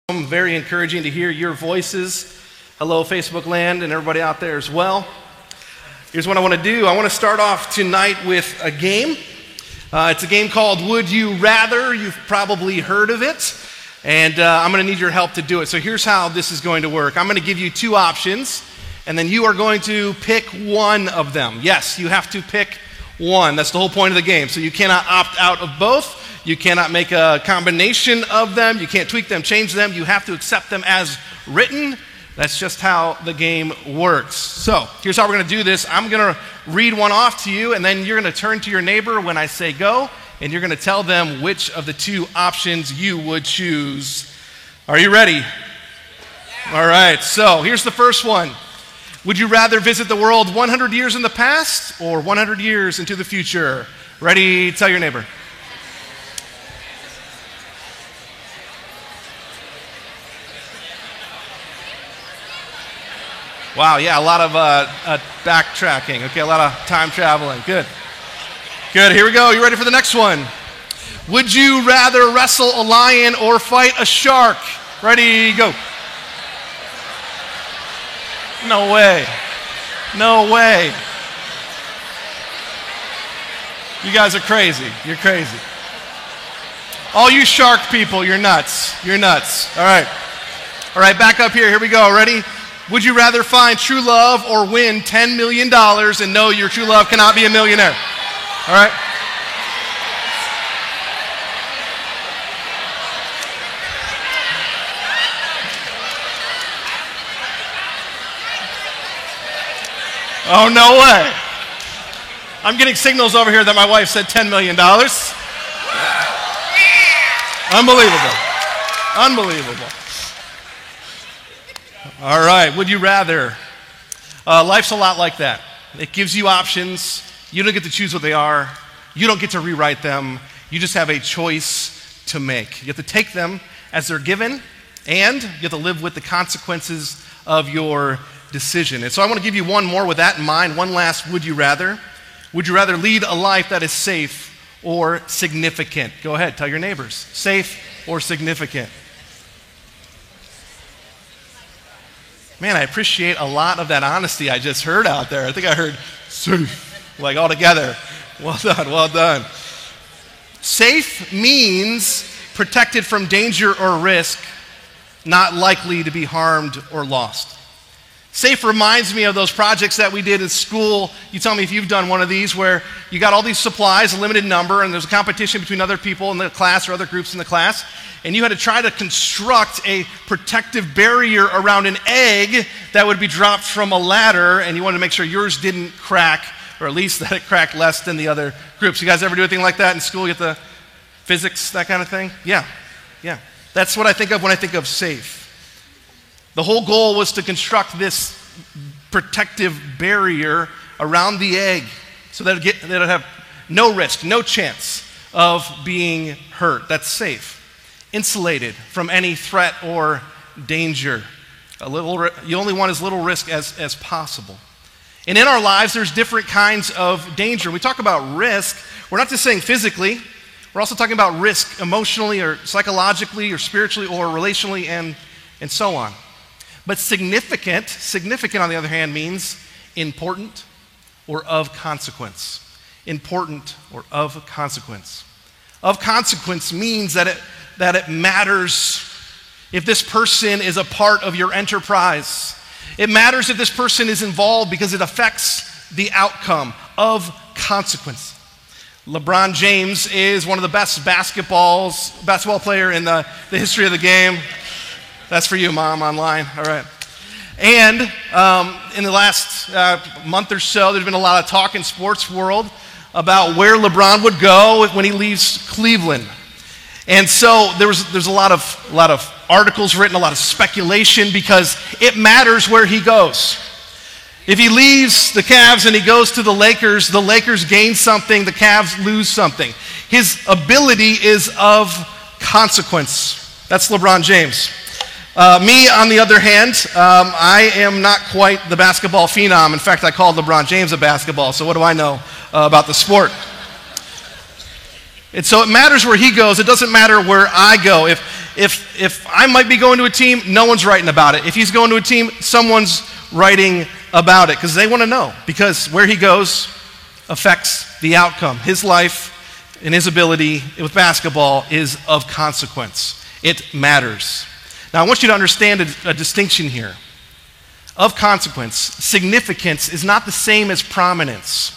Very encouraging to hear your voices. Hello, Facebook land, and everybody out there as well. Here's what I want to do. I want to start off tonight with a game. It's a game called Would You Rather. You've probably heard of it, and I'm going to need your help to do it. So here's how this is going to work. I'm going to give you two options, and then you are going to pick one of them. Yes, you have to pick one. That's the whole point of the game. So you cannot opt out of both. You cannot make a combination of them. You can't tweak them, change them. You have to accept them as written. That's just how the game works. So here's how we're going to do this. I'm going to read one off to you, and then you're going to turn to your neighbor when I say go, and you're going to tell them which of the two options you would choose. Are you ready? All right, so here's the first one. Would you rather visit the world 100 years in the past or 100 years into the future? Ready? Tell your neighbor. Wow, yeah, a lot of backtracking. Okay, a lot of time traveling. Good. Good, here we go. You ready for the next one? Would you rather wrestle a lion or fight a shark? Ready, go. No way. No way. You guys are crazy. You're crazy. All you shark people, you're nuts. You're nuts. All right. All right, back up here. Here we go. Ready? Would you rather find true love or win $10 million and know your true love cannot be a millionaire? All right? Oh, no way. I'm getting signals over here that my wife said $10 million. Unbelievable. Unbelievable. All right, would you rather? Life's a lot like that. It gives you options. You don't get to choose what they are. You don't get to rewrite them. You just have a choice to make. You have to take them as they're given, and you have to live with the consequences of your decision. And so I want to give you one more with that in mind. One last would you rather. Would you rather lead a life that is safe or significant? Go ahead, tell your neighbors. Safe or significant? Man, I appreciate a lot of that honesty I just heard out there. I think I heard safe, like all together. Well done, well done. Safe means protected from danger or risk, not likely to be harmed or lost. Safe reminds me of those projects that we did in school. You tell me if you've done one of these where you got all these supplies, a limited number, and there's a competition between other people in the class or other groups in the class, and you had to try to construct a protective barrier around an egg that would be dropped from a ladder, and you wanted to make sure yours didn't crack, or at least that it cracked less than the other groups. You guys ever do anything like that in school? You get the physics, that kind of thing? Yeah. That's what I think of when I think of safe. The whole goal was to construct this protective barrier around the egg so that it would have no risk, no chance of being hurt. That's safe. Insulated from any threat or danger. You only want as little risk as possible. And in our lives, there's different kinds of danger. When we talk about risk, we're not just saying physically. We're also talking about risk emotionally or psychologically or spiritually or relationally and so on. But significant on the other hand means important or of consequence. Important or of consequence. Of consequence means that it matters if this person is a part of your enterprise. It matters if this person is involved because it affects the outcome of consequence. LeBron James is one of the best basketball player in the history of the game. That's for you, Mom, online. All right. And in the last month or so, there's been a lot of talk in sports world about where LeBron would go when he leaves Cleveland. And so there's a lot of articles written, a lot of speculation, because it matters where he goes. If he leaves the Cavs and he goes to the Lakers gain something, the Cavs lose something. His ability is of consequence. That's LeBron James. Me, on the other hand, I am not quite the basketball phenom. In fact, I called LeBron James a basketball, so what do I know about the sport? And so it matters where he goes. It doesn't matter where I go. if I might be going to a team, no one's writing about it. If he's going to a team, someone's writing about it because they want to know. Because where he goes affects the outcome. His life and his ability with basketball is of consequence. It matters. Now, I want you to understand a distinction here. Of consequence, significance is not the same as prominence.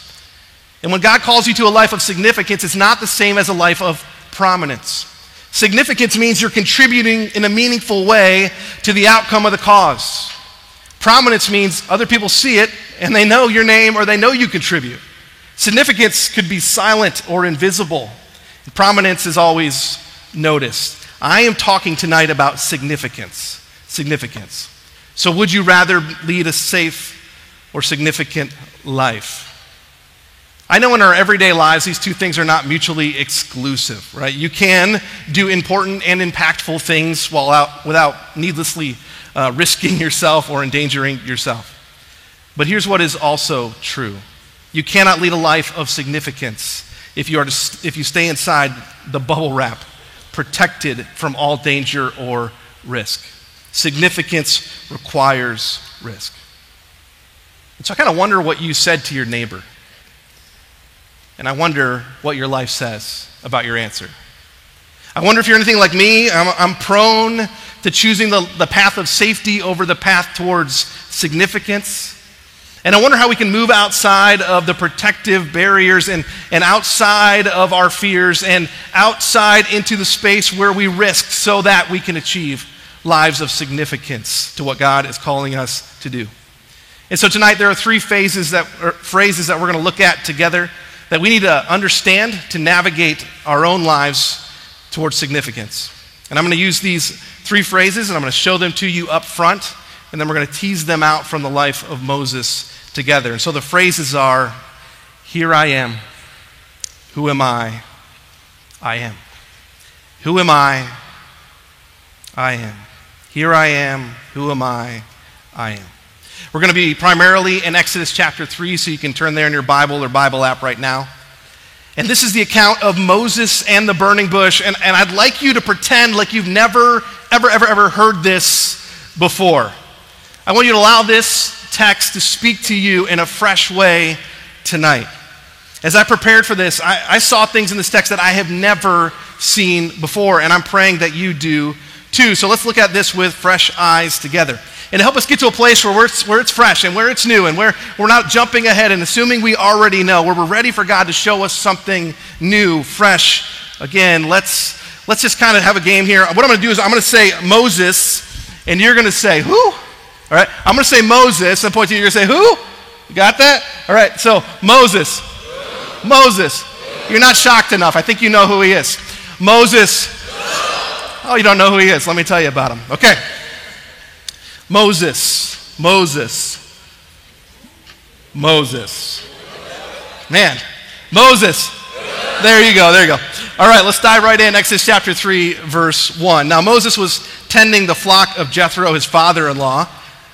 And when God calls you to a life of significance, it's not the same as a life of prominence. Significance means you're contributing in a meaningful way to the outcome of the cause. Prominence means other people see it and they know your name or they know you contribute. Significance could be silent or invisible. Prominence is always noticed. I am talking tonight about significance. Significance. So would you rather lead a safe or significant life? I know in our everyday lives, these two things are not mutually exclusive, right? You can do important and impactful things without needlessly risking yourself or endangering yourself. But here's what is also true. You cannot lead a life of significance if you stay inside the bubble wrap, protected from all danger or risk. Significance requires risk. And so I kind of wonder what you said to your neighbor. And I wonder what your life says about your answer. I wonder if you're anything like me. I'm prone to choosing the path of safety over the path towards significance. And I wonder how we can move outside of the protective barriers and outside of our fears and outside into the space where we risk so that we can achieve lives of significance to what God is calling us to do. And so tonight there are three phrases that we're going to look at together that we need to understand to navigate our own lives towards significance. And I'm going to use these three phrases and I'm going to show them to you up front, and then we're going to tease them out from the life of Moses together. And so the phrases are, here I am, who am I? I am. Who am I? I am. Here I am, who am I? I am. We're going to be primarily in Exodus chapter 3, so you can turn there in your Bible or Bible app right now. And this is the account of Moses and the burning bush, and I'd like you to pretend like you've never, ever heard this before. I want you to allow this text to speak to you in a fresh way tonight. As I prepared for this, I saw things in this text that I have never seen before, and I'm praying that you do too. So let's look at this with fresh eyes together. And to help us get to a place where it's fresh and where it's new and where we're not jumping ahead and assuming we already know, where we're ready for God to show us something new, fresh. Again, let's just kind of have a game here. What I'm going to do is I'm going to say Moses, and you're going to say, who? All right, I'm going to say Moses, and point to you, you're going to say, who? You got that? All right, so Moses. Moses. You're not shocked enough. I think you know who he is. Moses. Oh, you don't know who he is. Let me tell you about him. Okay. Moses. Man, Moses. There you go. All right, let's dive right in. Exodus chapter 3, verse 1. Now, Moses was tending the flock of Jethro, his father-in-law,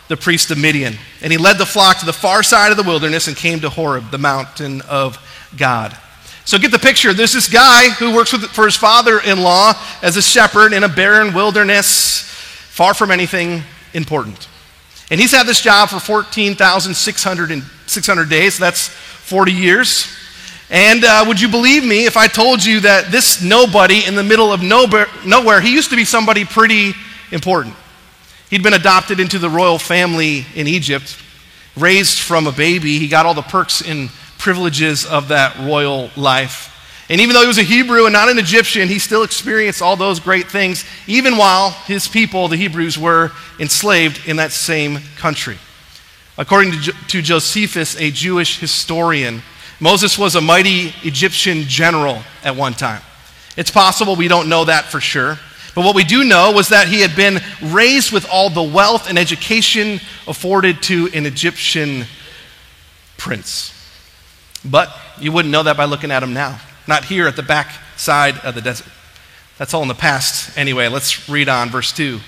the priest of Midian. And he led the flock to the far side of the wilderness and came to Horeb, the mountain of God. So get the picture. There's this guy who works for his father-in-law as a shepherd in a barren wilderness, far from anything important. And he's had this job for 14,600 days. That's 40 years. And would you believe me if I told you that this nobody in the middle of nowhere, he used to be somebody pretty important. He'd been adopted into the royal family in Egypt, raised from a baby. He got all the perks and privileges of that royal life. And even though he was a Hebrew and not an Egyptian, he still experienced all those great things, even while his people, the Hebrews, were enslaved in that same country. According to Josephus, a Jewish historian, Moses was a mighty Egyptian general at one time. It's possible we don't know that for sure. But what we do know was that he had been raised with all the wealth and education afforded to an Egyptian prince. But you wouldn't know that by looking at him now. Not here at the back side of the desert. That's all in the past. Anyway, let's read on, verse 2.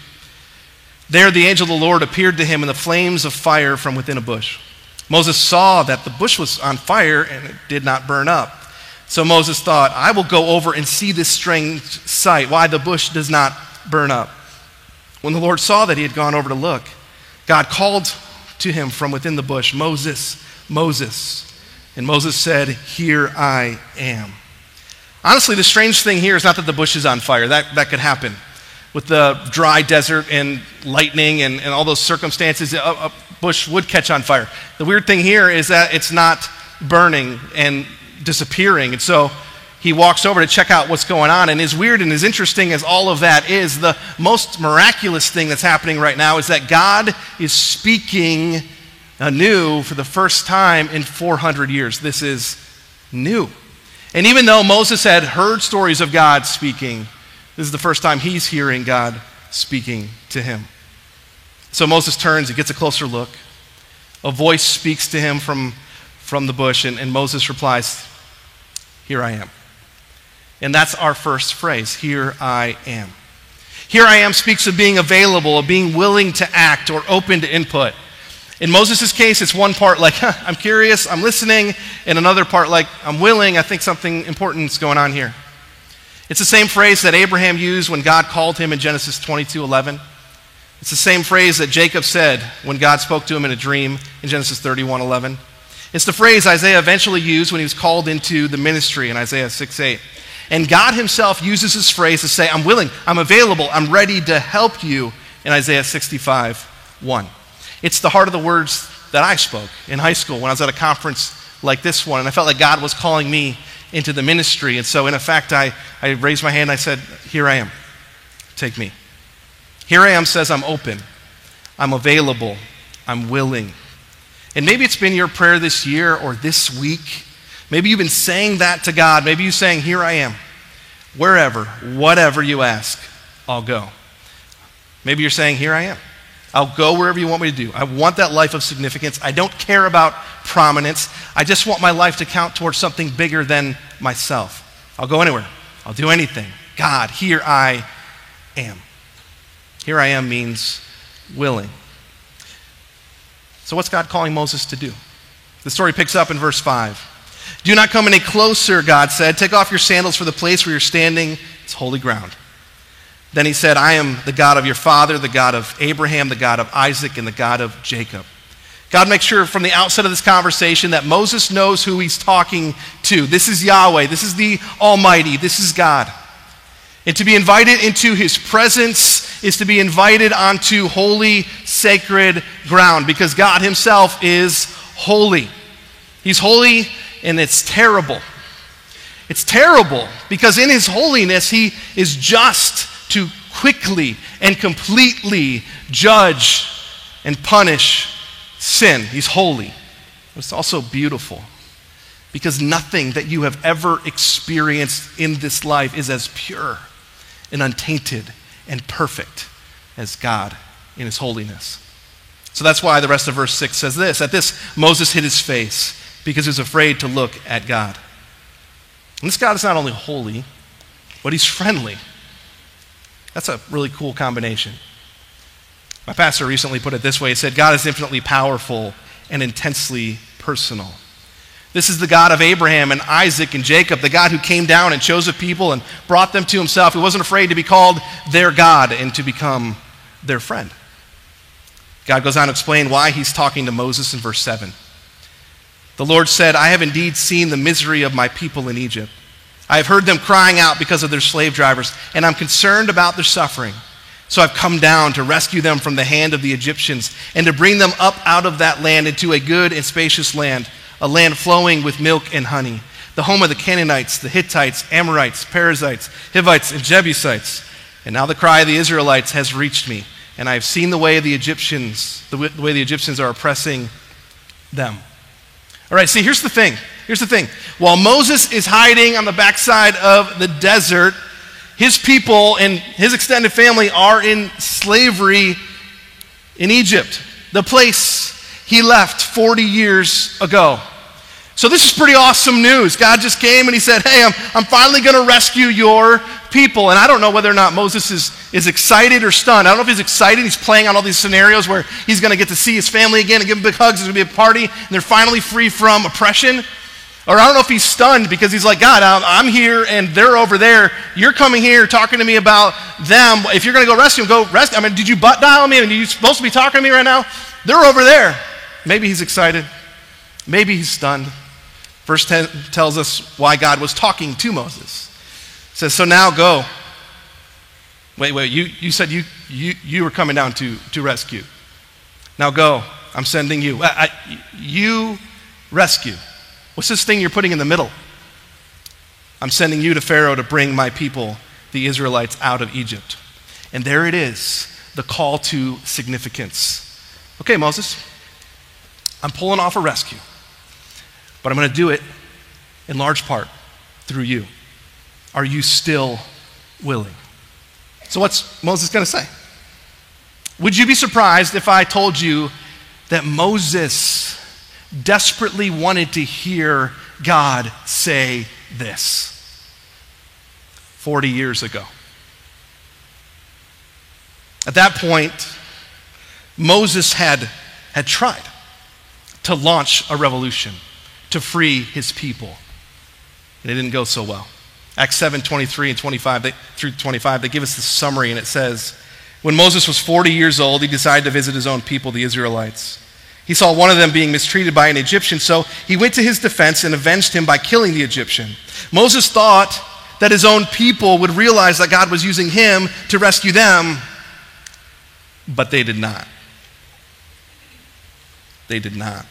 There the angel of the Lord appeared to him in the flames of fire from within a bush. Moses saw that the bush was on fire and it did not burn up. So Moses thought, I will go over and see this strange sight, why the bush does not burn up. When the Lord saw that he had gone over to look, God called to him from within the bush, "Moses, Moses." And Moses said, "Here I am." Honestly, the strange thing here is not that the bush is on fire. That could happen. With the dry desert and lightning and all those circumstances, a bush would catch on fire. The weird thing here is that it's not burning and disappearing. And so he walks over to check out what's going on. And as weird and as interesting as all of that is, the most miraculous thing that's happening right now is that God is speaking anew for the first time in 400 years. This is new. And even though Moses had heard stories of God speaking, this is the first time he's hearing God speaking to him. So Moses turns, he gets a closer look. A voice speaks to him from the bush, and Moses replies, "Here I am." And that's our first phrase, "Here I am." Here I am speaks of being available, of being willing to act or open to input. In Moses' case, it's one part like, I'm curious, I'm listening, and another part like, I'm willing, I think something important is going on here. It's the same phrase that Abraham used when God called him in Genesis 22:11. It's the same phrase that Jacob said when God spoke to him in a dream in Genesis 31:11. It's the phrase Isaiah eventually used when he was called into the ministry in Isaiah 6:8. And God himself uses this phrase to say, I'm willing, I'm available, I'm ready to help you in Isaiah 65:1. It's the heart of the words that I spoke in high school when I was at a conference like this one, and I felt like God was calling me into the ministry. And so in effect, I raised my hand and I said, "Here I am, take me." Here I am says I'm open, I'm available, I'm willing. And maybe it's been your prayer this year or this week. Maybe you've been saying that to God. Maybe you're saying, "Here I am, wherever, whatever you ask, I'll go." Maybe you're saying, "Here I am. I'll go wherever you want me to do. I want that life of significance. I don't care about prominence. I just want my life to count towards something bigger than myself. I'll go anywhere. I'll do anything. God, here I am." Here I am means willing. So what's God calling Moses to do? The story picks up in verse 5. "Do not come any closer," God said. "Take off your sandals, for the place where you're standing is holy ground." Then he said, "I am the God of your father, the God of Abraham, the God of Isaac, and the God of Jacob." God makes sure from the outset of this conversation that Moses knows who he's talking to. This is Yahweh. This is the Almighty. This is God. And to be invited into his presence is to be invited onto holy, sacred ground, because God himself is holy. He's holy, and it's terrible. It's terrible because in his holiness, he is just to quickly and completely judge and punish sin. He's holy. But it's also beautiful because nothing that you have ever experienced in this life is as pure and untainted and perfect as God in his holiness. So that's why the rest of verse 6 says this. At this, Moses hid his face because he was afraid to look at God. And this God is not only holy, but he's friendly. That's a really cool combination. My pastor recently put it this way. He said, God is infinitely powerful and intensely personal. This is the God of Abraham and Isaac and Jacob, the God who came down and chose a people and brought them to himself. He wasn't afraid to be called their God and to become their friend. God goes on to explain why he's talking to Moses in verse 7. The Lord said, "I have indeed seen the misery of my people in Egypt. I have heard them crying out because of their slave drivers, and I'm concerned about their suffering. So I've come down to rescue them from the hand of the Egyptians and to bring them up out of that land into a good and spacious land, a land flowing with milk and honey, the home of the Canaanites, the Hittites, Amorites, Perizzites, Hivites, and Jebusites. And now the cry of the Israelites has reached me, and I have seen the way the Egyptians are oppressing them." All right, see, here's the thing. While Moses is hiding on the backside of the desert, his people and his extended family are in slavery in Egypt, the place he left 40 years ago. So this is pretty awesome news. God just came and he said, "Hey, I'm finally going to rescue your people." And I don't know whether or not Moses is excited or stunned. I don't know if he's excited. He's playing out all these scenarios where he's going to get to see his family again and give them big hugs. There's going to be a party and they're finally free from oppression. Or I don't know if he's stunned because he's like, God, I'm here and they're over there. You're coming here talking to me about them. If you're going to go rescue them, go rescue. I mean, did you butt dial me? I mean, are you supposed to be talking to me right now? They're over there. Maybe he's excited. Maybe he's stunned. Verse 10 tells us why God was talking to Moses. It says, so now go. Wait, you said you were coming down to rescue. Now go, I'm sending you. You rescue. What's this thing you're putting in the middle? I'm sending you to Pharaoh to bring my people, the Israelites, out of Egypt. And there it is, the call to significance. Okay, Moses, I'm pulling off a rescue, but I'm going to do it in large part through you. Are you still willing? So what's Moses going to say? Would you be surprised if I told you that Moses desperately wanted to hear God say this 40 years ago? At that point, Moses had tried to launch a revolution to free his people. And it didn't go so well. Acts 7, 23 and 25 through 25, they give us the summary, and it says, when Moses was 40 years old, he decided to visit his own people, the Israelites. He saw one of them being mistreated by an Egyptian, so he went to his defense and avenged him by killing the Egyptian. Moses thought that his own people would realize that God was using him to rescue them, but they did not. They did not.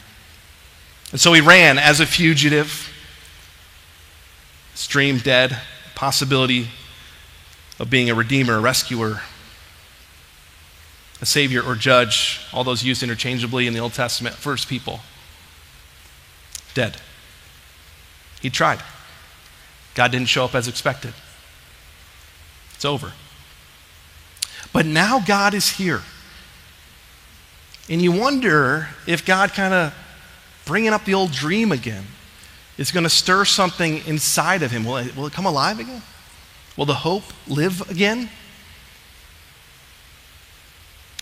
And so he ran as a fugitive, his dream dead, possibility of being a redeemer, a rescuer, a savior or judge, all those used interchangeably in the Old Testament, first people, dead. He tried. God didn't show up as expected. It's over. But now God is here. And you wonder if God kind of bringing up the old dream again is going to stir something inside of him. Will it come alive again? Will the hope live again?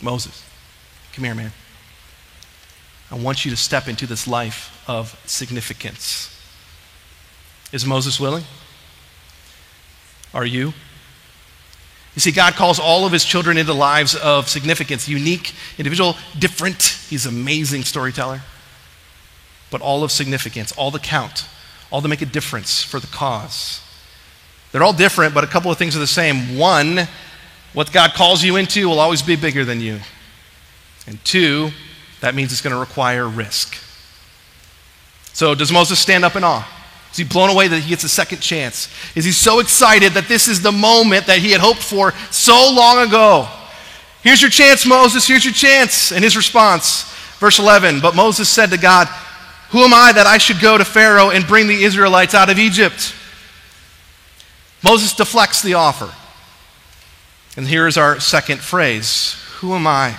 Moses, come here, man. I want you to step into this life of significance. Is Moses willing? Are you? You see, God calls all of his children into lives of significance, unique, individual, different. He's an amazing storyteller. But all of significance, all to count, all to make a difference for the cause. They're all different, but a couple of things are the same. One, what God calls you into will always be bigger than you. And two, that means it's going to require risk. So does Moses stand up in awe? Is he blown away that he gets a second chance? Is he so excited that this is the moment that he had hoped for so long ago? Here's your chance, Moses, here's your chance. And his response, verse 11, but Moses said to God, who am I that I should go to Pharaoh and bring the Israelites out of Egypt? Moses deflects the offer. And here is our second phrase, who am I?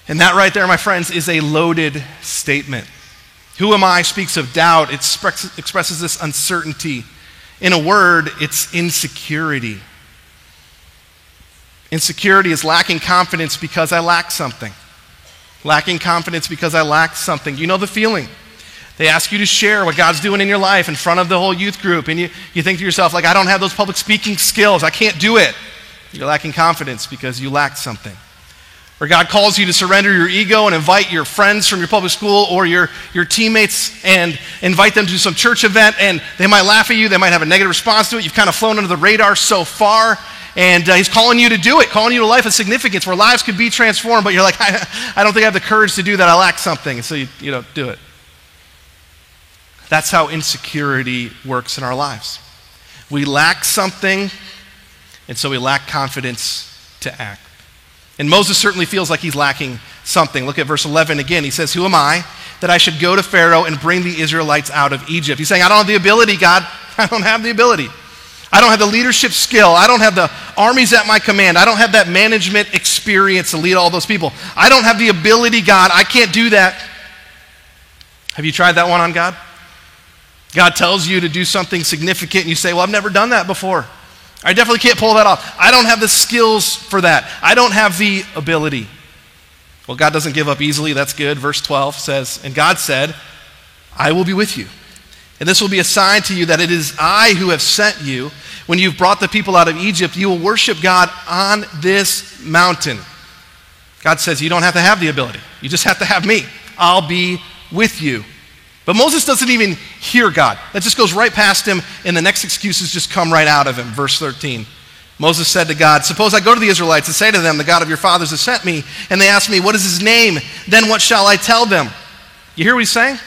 And that right there, my friends, is a loaded statement. Who am I speaks of doubt. It expresses this uncertainty. In a word, it's insecurity. Insecurity is lacking confidence because I lack something. Lacking confidence because I lack something. You know the feeling. They ask you to share what God's doing in your life in front of the whole youth group, and you think to yourself, like, I don't have those public speaking skills. I can't do it. You're lacking confidence because you lack something. Or God calls you to surrender your ego and invite your friends from your public school or your teammates and invite them to some church event, and they might laugh at you. They might have a negative response to it. You've kind of flown under the radar so far, and he's calling you to do it, calling you to a life of significance where lives could be transformed, but you're like, I don't think I have the courage to do that. I lack something, and so you don't do it. That's how insecurity works in our lives. We lack something, and so we lack confidence to act. And Moses certainly feels like he's lacking something. Look at verse 11 again. He says, who am I that I should go to Pharaoh and bring the Israelites out of Egypt? He's saying, I don't have the ability, God. I don't have the ability. I don't have the leadership skill. I don't have the armies at my command. I don't have that management experience to lead all those people. I don't have the ability, God. I can't do that. Have you tried that one on God? God tells you to do something significant and you say, well, I've never done that before. I definitely can't pull that off. I don't have the skills for that. I don't have the ability. Well, God doesn't give up easily. That's good. Verse 12 says, and God said, I will be with you. And this will be a sign to you that it is I who have sent you. When you've brought the people out of Egypt, you will worship God on this mountain. God says you don't have to have the ability. You just have to have me. I'll be with you. But Moses doesn't even hear God. That just goes right past him, and the next excuses just come right out of him. Verse 13. Moses said to God, suppose I go to the Israelites and say to them, the God of your fathers has sent me, and they ask me, what is his name? Then what shall I tell them? You hear what he's saying?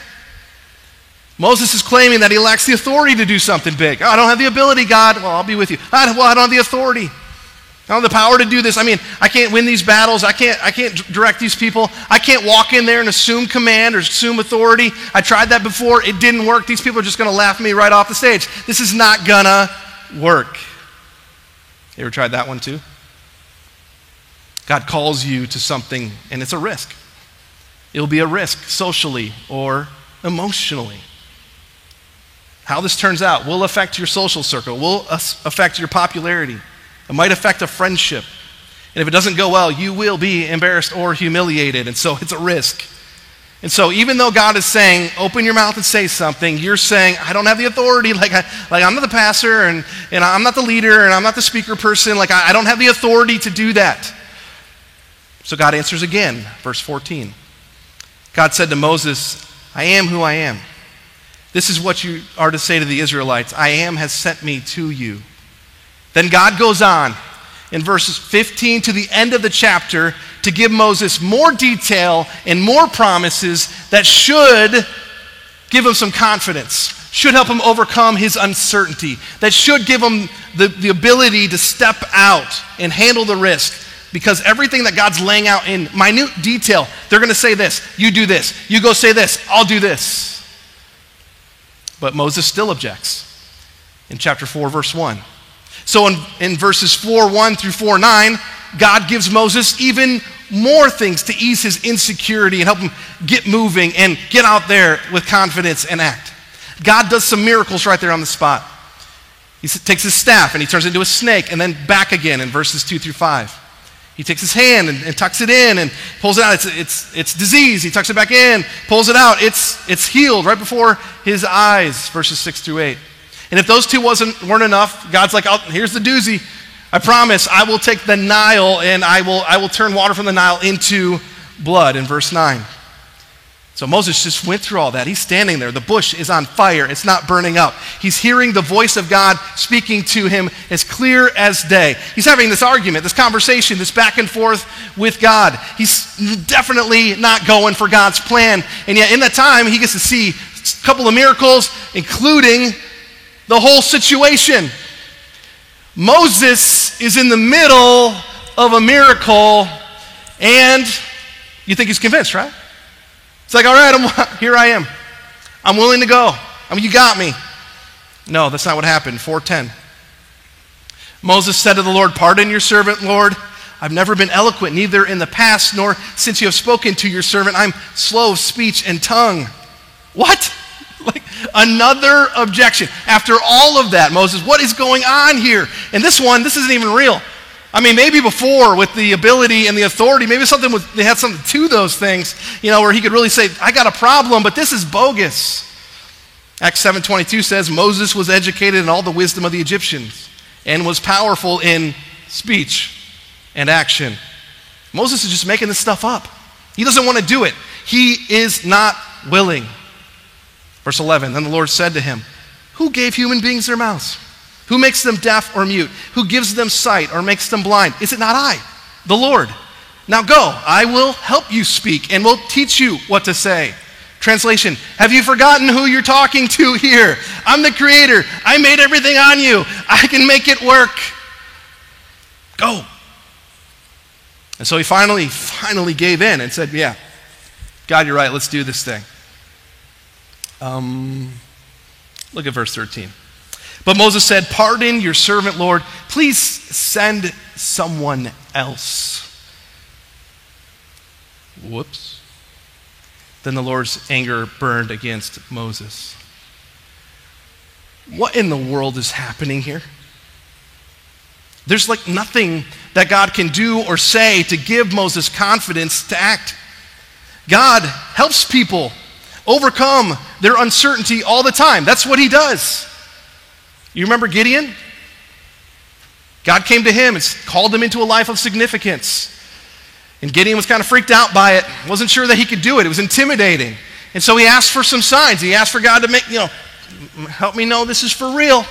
Moses is claiming that he lacks the authority to do something big. Oh, I don't have the ability, God. Well, I'll be with you. I don't have the authority. I don't have the power to do this. I mean, I can't win these battles. I can't direct these people. I can't walk in there and assume command or assume authority. I tried that before. It didn't work. These people are just going to laugh me right off the stage. This is not going to work. You ever tried that one too? God calls you to something, and it's a risk. It'll be a risk socially or emotionally. How this turns out will affect your social circle, will affect your popularity. It might affect a friendship. And if it doesn't go well, you will be embarrassed or humiliated. And so it's a risk. And so even though God is saying, open your mouth and say something, you're saying, I don't have the authority. Like I'm not the pastor, and I'm not the leader, and I'm not the speaker person. Like I don't have the authority to do that. So God answers again, verse 14. God said to Moses, I am who I am. This is what you are to say to the Israelites. I am has sent me to you. Then God goes on in verses 15 to the end of the chapter to give Moses more detail and more promises that should give him some confidence, should help him overcome his uncertainty, that should give him the ability to step out and handle the risk. Because everything that God's laying out in minute detail, they're going to say this, you do this, you go say this, I'll do this. But Moses still objects in chapter 4, verse 1. So in verses 4:1 through 4:9, God gives Moses even more things to ease his insecurity and help him get moving and get out there with confidence and act. God does some miracles right there on the spot. He takes his staff and he turns it into a snake, and then back again in verses 2 through 5. He takes his hand and tucks it in and pulls it out. It's disease. He tucks it back in, pulls it out. It's healed right before his eyes, verses 6 through 8. And if those two weren't enough, God's like, here's the doozy. I promise I will take the Nile and I will turn water from the Nile into blood, in verse 9. So Moses just went through all that. He's standing there. The bush is on fire. It's not burning up. He's hearing the voice of God speaking to him as clear as day. He's having this argument, this conversation, this back and forth with God. He's definitely not going for God's plan. And yet in that time, he gets to see a couple of miracles, including the whole situation. Moses is in the middle of a miracle, and you think he's convinced, right? It's like, all right, here I am. I'm willing to go. I mean, you got me. No, that's not what happened. 4:10. Moses said to the Lord, pardon your servant, Lord. I've never been eloquent, neither in the past nor since you have spoken to your servant. I'm slow of speech and tongue. What? Like another objection. After all of that, Moses, what is going on here? And this isn't even real. I mean, maybe before with the ability and the authority, maybe they had something to those things, where he could really say, I got a problem, but this is bogus. Acts 7:22 says, Moses was educated in all the wisdom of the Egyptians and was powerful in speech and action. Moses is just making this stuff up. He doesn't want to do it. He is not willing. Verse 11, then the Lord said to him, who gave human beings their mouths? Who makes them deaf or mute? Who gives them sight or makes them blind? Is it not I, the Lord? Now go, I will help you speak and will teach you what to say. Translation, have you forgotten who you're talking to here? I'm the creator. I made everything on you. I can make it work. Go. And so he finally gave in and said, yeah, God, you're right. Let's do this thing. Look at verse 13. But Moses said, pardon your servant, Lord. Please send someone else. Whoops. Then the Lord's anger burned against Moses. What in the world is happening here? There's like nothing that God can do or say to give Moses confidence to act. God helps people overcome their uncertainty all the time. That's what he does. You remember Gideon? God came to him and called him into a life of significance. And Gideon was kind of freaked out by it, wasn't sure that he could do it. It was intimidating. And so he asked for some signs. He asked for God to help me know this is for real.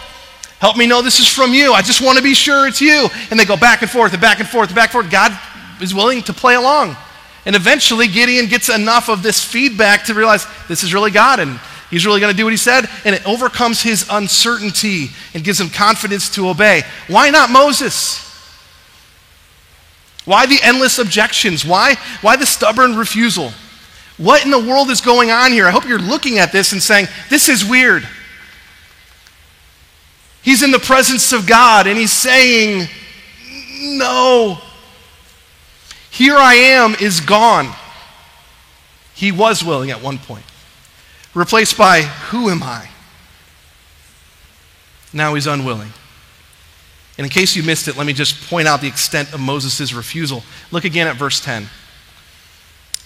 Help me know this is from you. I just want to be sure it's you. And they go back and forth and back and forth and back and forth. God is willing to play along. And eventually Gideon gets enough of this feedback to realize this is really God and he's really going to do what he said. And it overcomes his uncertainty and gives him confidence to obey. Why not Moses? Why the endless objections? Why the stubborn refusal? What in the world is going on here? I hope you're looking at this and saying, this is weird. He's in the presence of God and he's saying, no. Here I am is gone. He was willing at one point. Replaced by, who am I? Now he's unwilling. And in case you missed it, let me just point out the extent of Moses' refusal. Look again at verse 10.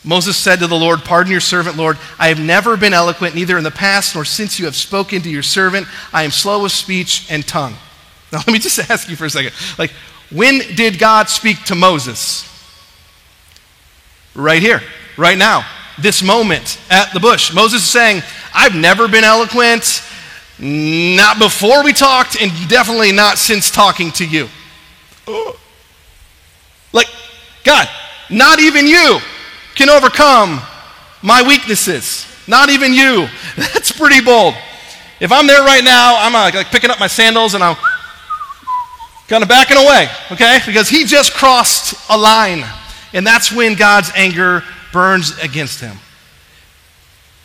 Moses said to the Lord, pardon your servant, Lord. I have never been eloquent, neither in the past nor since you have spoken to your servant. I am slow of speech and tongue. Now let me just ask you for a second. When did God speak to Moses? Right here, right now, this moment at the bush. Moses is saying, I've never been eloquent. Not before we talked, and definitely not since talking to you. God, not even you can overcome my weaknesses. Not even you. That's pretty bold. If I'm there right now, I'm like picking up my sandals and I'm kind of backing away, okay? Because he just crossed a line. And that's when God's anger burns against him.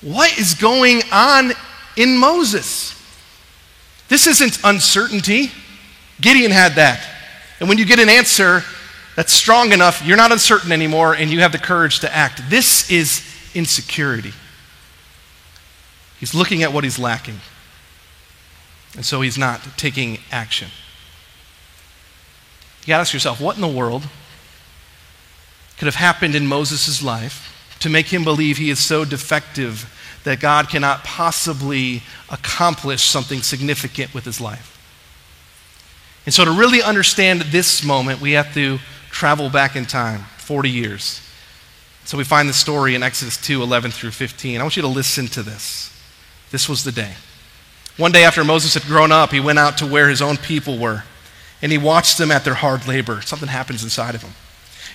What is going on in Moses? This isn't uncertainty. Gideon had that. And when you get an answer that's strong enough, you're not uncertain anymore and you have the courage to act. This is insecurity. He's looking at what he's lacking. And so he's not taking action. You gotta ask yourself, what in the world could have happened in Moses' life to make him believe he is so defective that God cannot possibly accomplish something significant with his life? And so to really understand this moment, we have to travel back in time, 40 years. So we find the story in Exodus 2, 11 through 15. I want you to listen to this. This was the day. One day after Moses had grown up, he went out to where his own people were, and he watched them at their hard labor. Something happens inside of him.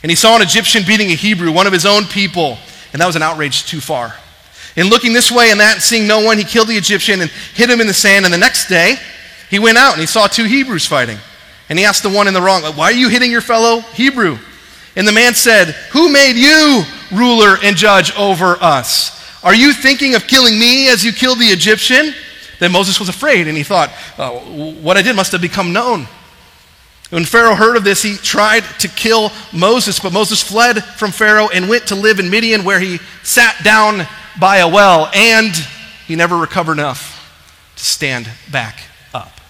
And he saw an Egyptian beating a Hebrew, one of his own people, and that was an outrage too far. And looking this way and that and seeing no one, he killed the Egyptian and hid him in the sand. And the next day, he went out and he saw two Hebrews fighting. And he asked the one in the wrong, why are you hitting your fellow Hebrew? And the man said, who made you ruler and judge over us? Are you thinking of killing me as you killed the Egyptian? Then Moses was afraid and he thought, what I did must have become known. When Pharaoh heard of this, he tried to kill Moses, but Moses fled from Pharaoh and went to live in Midian, where he sat down by a well, and he never recovered enough to stand back up.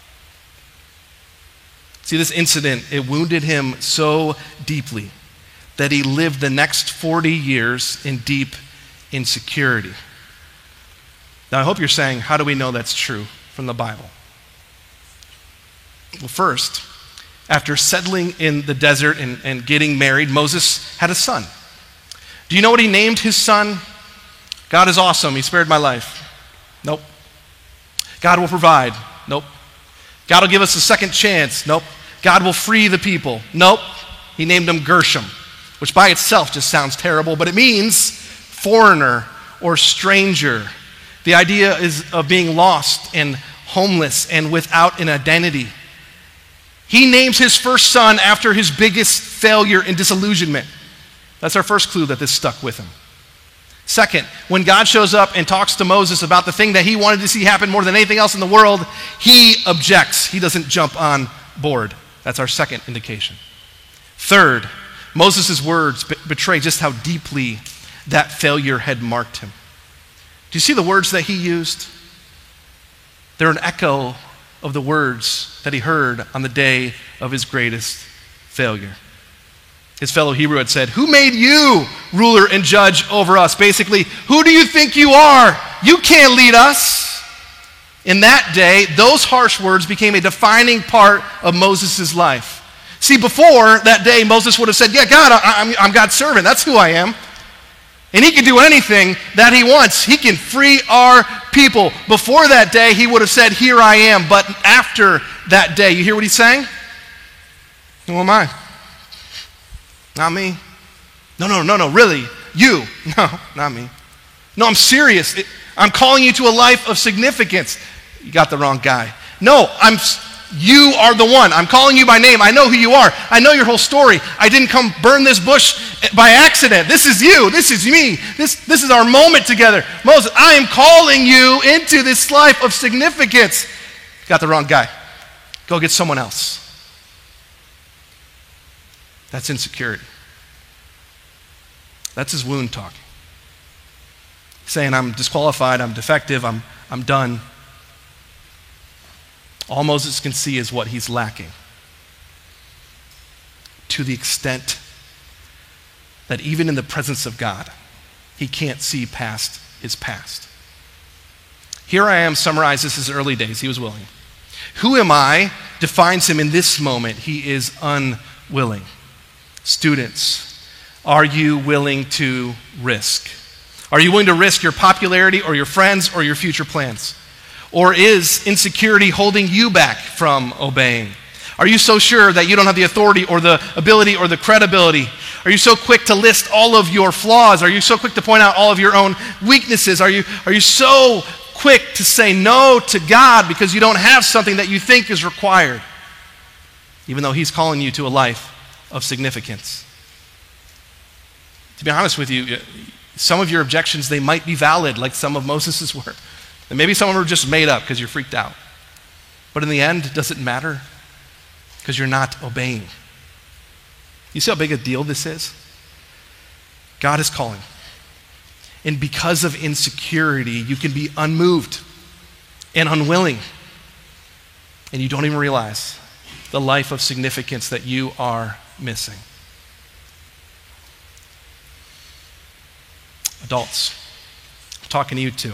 See, this incident, it wounded him so deeply that he lived the next 40 years in deep insecurity. Now, I hope you're saying, how do we know that's true from the Bible? Well, first, after settling in the desert and getting married, Moses had a son. Do you know what he named his son? God is awesome. He spared my life. Nope. God will provide. Nope. God will give us a second chance. Nope. God will free the people. Nope. He named him Gershom, which by itself just sounds terrible, but it means foreigner or stranger. The idea is of being lost and homeless and without an identity. He names his first son after his biggest failure and disillusionment. That's our first clue that this stuck with him. Second, when God shows up and talks to Moses about the thing that he wanted to see happen more than anything else in the world, he objects. He doesn't jump on board. That's our second indication. Third, Moses' words betray just how deeply that failure had marked him. Do you see the words that he used? They're an echo of the words that he heard on the day of his greatest failure. His fellow Hebrew had said, who made you ruler and judge over us? Basically, who do you think you are You can't lead us. In that day, those harsh words became a defining part of Moses' life. See, before that day, Moses would have said, yeah, God, I'm God's servant. That's who I am. And he can do anything that he wants. He can free our people. Before that day, he would have said, here I am. But after that day, you hear what he's saying? Who am I? Not me. No, really. You. No, not me. No, I'm serious. I'm calling you to a life of significance. You got the wrong guy. No, you are the one. I'm calling you by name. I know who you are. I know your whole story. I didn't come burn this bush by accident. This is you. This is me. This is our moment together. Moses, I am calling you into this life of significance. You got the wrong guy. Go get someone else. That's insecurity. That's his wound talking. Saying, I'm disqualified, I'm defective, I'm done. All Moses can see is what he's lacking. To the extent that even in the presence of God, he can't see past his past. Here I am summarizes his early days. He was willing. Who am I defines him in this moment. He is unwilling. Students, are you willing to risk? Are you willing to risk your popularity or your friends or your future plans? Or is insecurity holding you back from obeying? Are you so sure that you don't have the authority or the ability or the credibility? Are you so quick to list all of your flaws? Are you so quick to point out all of your own weaknesses? Are you so quick to say no to God because you don't have something that you think is required, even though he's calling you to a life of significance? To be honest with you, some of your objections, they might be valid, like some of Moses's were. And maybe some of them are just made up because you're freaked out. But in the end, does it matter? Because you're not obeying. You see how big a deal this is? God is calling. And because of insecurity, you can be unmoved and unwilling. And you don't even realize the life of significance that you are missing. Adults, I'm talking to you too.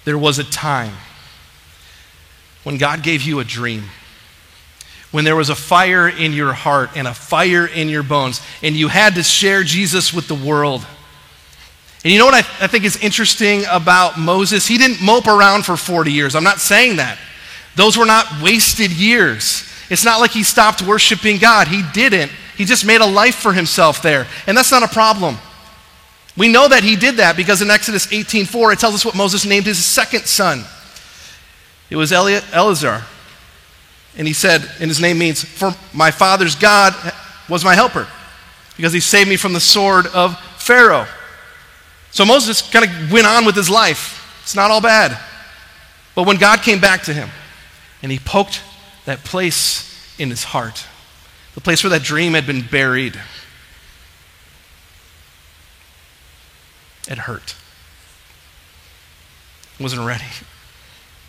There was a time when God gave you a dream, when there was a fire in your heart and a fire in your bones, and you had to share Jesus with the world. And you know what I think is interesting about Moses? He didn't mope around for 40 years. I'm not saying that. Those were not wasted years. It's not like he stopped worshiping God. He didn't. He just made a life for himself there. And that's not a problem. We know that he did that because in Exodus 18:4, it tells us what Moses named his second son. It was Eleazar. And he said, and his name means, for my father's God was my helper, because he saved me from the sword of Pharaoh. So Moses kind of went on with his life. It's not all bad. But when God came back to him, and he poked that place in his heart, the place where that dream had been buried, it hurt. He wasn't ready.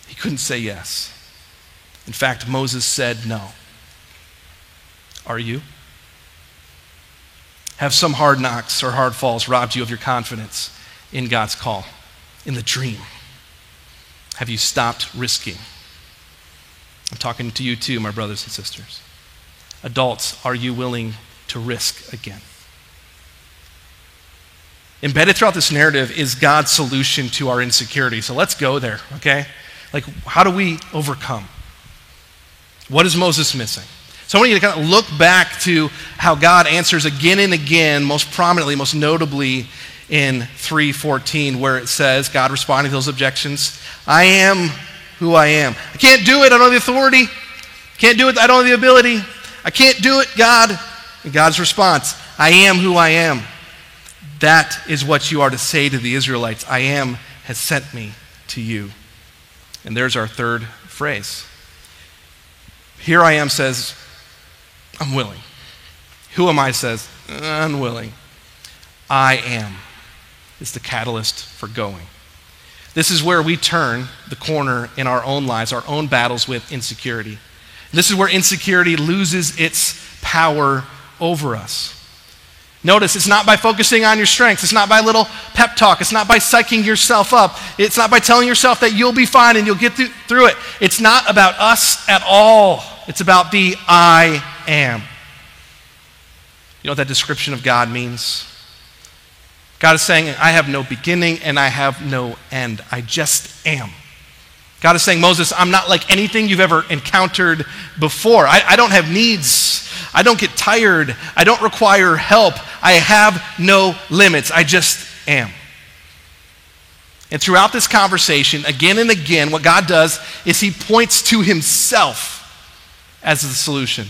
He couldn't say yes. In fact, Moses said no. Are you? Have some hard knocks or hard falls robbed you of your confidence in God's call, in the dream? Have you stopped risking? I'm talking to you too, my brothers and sisters. Adults, are you willing to risk again? Embedded throughout this narrative is God's solution to our insecurity. So let's go there, okay? Like, how do we overcome? What is Moses missing? So I want you to kind of look back to how God answers again and again, most prominently, most notably in 3:14, where it says, God responding to those objections, I am who I am. I can't do it, I don't have the authority. Can't do it, I don't have the ability. I can't do it, God. And God's response, I am who I am. That is what you are to say to the Israelites. I am has sent me to you. And there's our third phrase. Here I am says, I'm willing. Who am I says, unwilling. I am is the catalyst for going. This is where we turn the corner in our own lives, our own battles with insecurity. This is where insecurity loses its power over us. Notice, it's not by focusing on your strengths. It's not by a little pep talk. It's not by psyching yourself up. It's not by telling yourself that you'll be fine and you'll get through it. It's not about us at all. It's about the I am. You know what that description of God means? God is saying, I have no beginning and I have no end. I just am. God is saying, Moses, I'm not like anything you've ever encountered before. I don't have needs. I don't get tired. I don't require help. I have no limits. I just am. And throughout this conversation, again and again, what God does is he points to himself as the solution.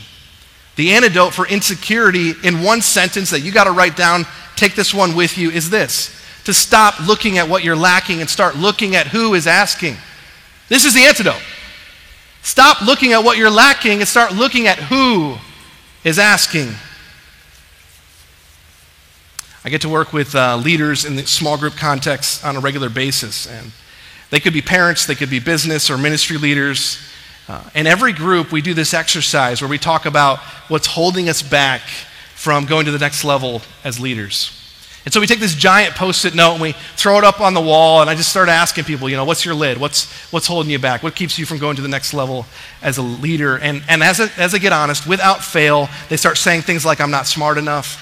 The antidote for insecurity in one sentence that you got to write down, take this one with you, is this: to stop looking at what you're lacking and start looking at who is asking. This is the antidote. Stop looking at what you're lacking and start looking at who is asking. I get to work with leaders in the small group context on a regular basis. And they could be parents, they could be business or ministry leaders. In every group, we do this exercise where we talk about what's holding us back from going to the next level as leaders. And so we take this giant Post-it note and we throw it up on the wall, and I just start asking people, what's your lid? What's holding you back? What keeps you from going to the next level as a leader? And as I get honest, without fail, they start saying things like, I'm not smart enough.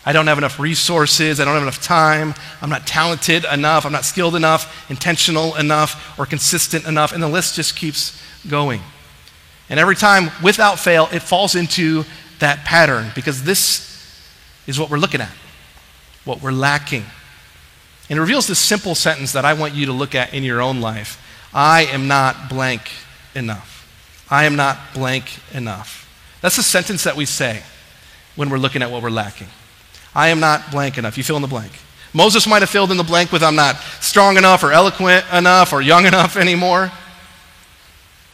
I don't have enough resources. I don't have enough time. I'm not talented enough. I'm not skilled enough, intentional enough, or consistent enough. And the list just keeps going. And every time, without fail, it falls into that pattern, because this is what we're looking at, what we're lacking. And it reveals this simple sentence that I want you to look at in your own life. I am not blank enough. I am not blank enough. That's the sentence that we say when we're looking at what we're lacking. I am not blank enough. You fill in the blank. Moses might have filled in the blank with I'm not strong enough or eloquent enough or young enough anymore.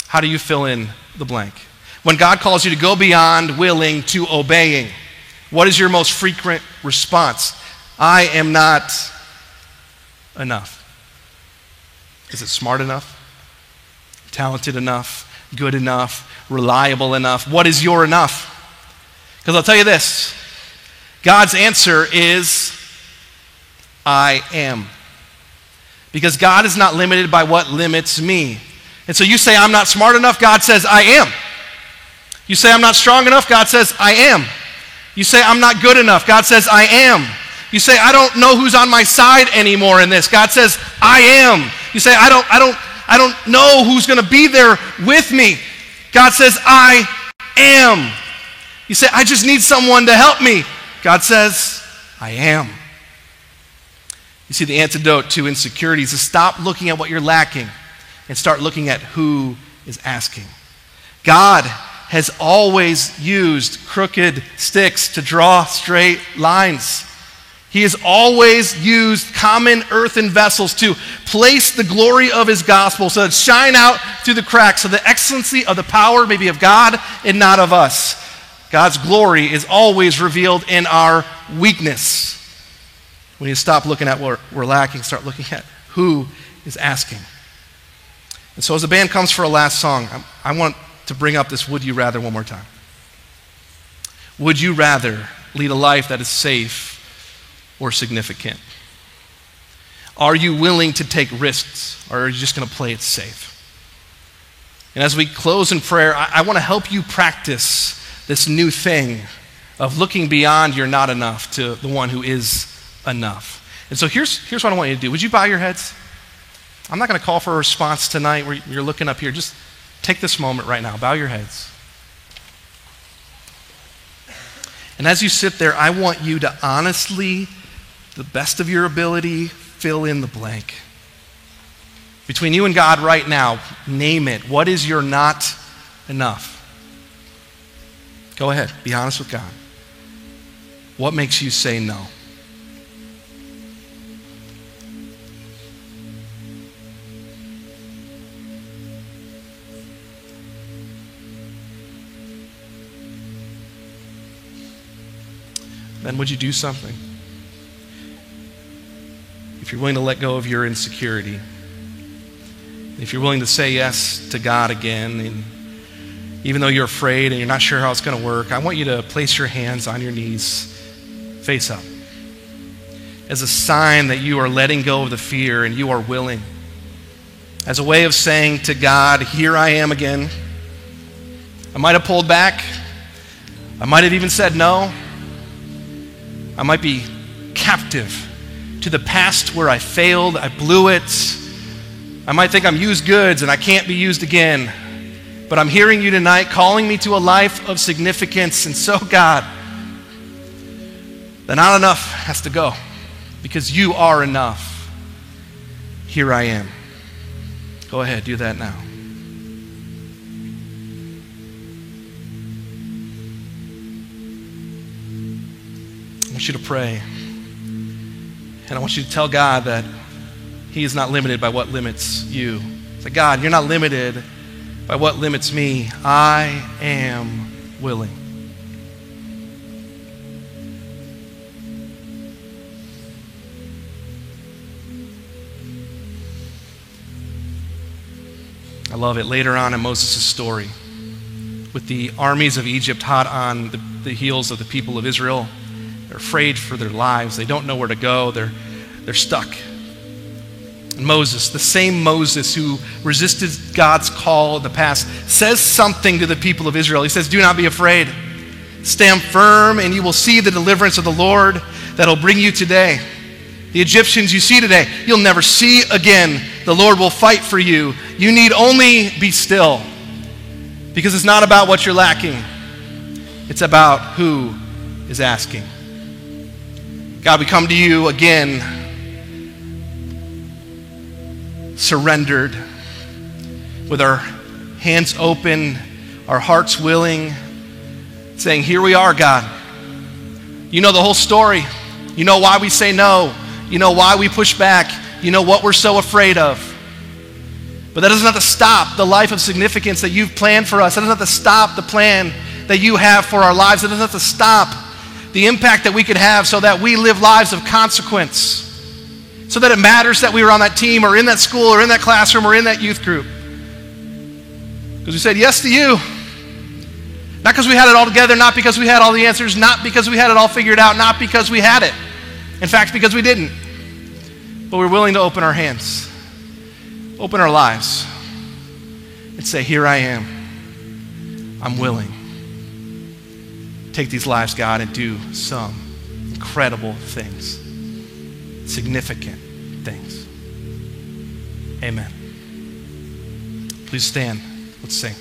How do you fill in the blank? When God calls you to go beyond willing to obeying, what is your most frequent response? I am not enough. Is it smart enough? Talented enough? Good enough? Reliable enough? What is your enough? Because I'll tell you this, God's answer is, I am. Because God is not limited by what limits me. And so you say, I'm not smart enough, God says, I am. You say, I'm not strong enough, God says, I am. You say, I'm not good enough, God says, I am. You say, I don't know who's on my side anymore in this, God says, I am. You say, I don't know who's going to be there with me, God says, I am. You say, I just need someone to help me, God says, I am. You see, the antidote to insecurity is to stop looking at what you're lacking and start looking at who is asking. God has always used crooked sticks to draw straight lines. He has always used common earthen vessels to place the glory of his gospel so it shine out through the cracks, so the excellency of the power may be of God and not of us. God's glory is always revealed in our weakness. We need to stop looking at what we're lacking, start looking at who is asking. And so as the band comes for a last song, I want to bring up this would you rather one more time. Would you rather lead a life that is safe or significant? Are you willing to take risks, or are you just going to play it safe? And as we close in prayer, I want to help you practice this new thing of looking beyond your not enough to the one who is enough. And so here's what I want you to do. Would you bow your heads? I'm not going to call for a response tonight where you're looking up here. Just take this moment right now. Bow your heads. And as you sit there, I want you to honestly, the best of your ability, fill in the blank. Between you and God right now, name it. What is your not enough? Go ahead. Be honest with God. What makes you say no? Then would you do something? If you're willing to let go of your insecurity, if you're willing to say yes to God again, and even though you're afraid and you're not sure how it's going to work, I want you to place your hands on your knees face up, as a sign that you are letting go of the fear and you are willing, as a way of saying to God, here I am again. I might have pulled back. I might have even said no. I might be captive to the past where I failed, I blew it. I might think I'm used goods and I can't be used again. But I'm hearing you tonight calling me to a life of significance. And so, God, the not enough has to go because you are enough. Here I am. Go ahead, do that now. I want you to pray. And I want you to tell God that He is not limited by what limits you. Say, God, you're not limited by what limits me. I am willing. I love it. Later on in Moses' story, with the armies of Egypt hot on the heels of the people of Israel, they're afraid for their lives. They don't know where to go. They're stuck. And Moses, the same Moses who resisted God's call in the past, says something to the people of Israel. He says, do not be afraid. Stand firm and you will see the deliverance of the Lord that will bring you today. The Egyptians you see today, you'll never see again. The Lord will fight for you. You need only be still. Because it's not about what you're lacking. It's about who is asking. God, we come to you again, surrendered, with our hands open, our hearts willing, saying, here we are, God. You know the whole story. You know why we say no. You know why we push back. You know what we're so afraid of. But that doesn't have to stop the life of significance that you've planned for us. That doesn't have to stop the plan that you have for our lives. It doesn't have to stop the impact that we could have so that we live lives of consequence. So that it matters that we were on that team or in that school or in that classroom or in that youth group. Because we said yes to you. Not because we had it all together, not because we had all the answers, not because we had it all figured out, not because we had it. In fact, because we didn't. But we're willing to open our hands, open our lives, and say, here I am. I'm willing. Take these lives, God, and do some incredible things, significant things. Amen. Please stand. Let's sing.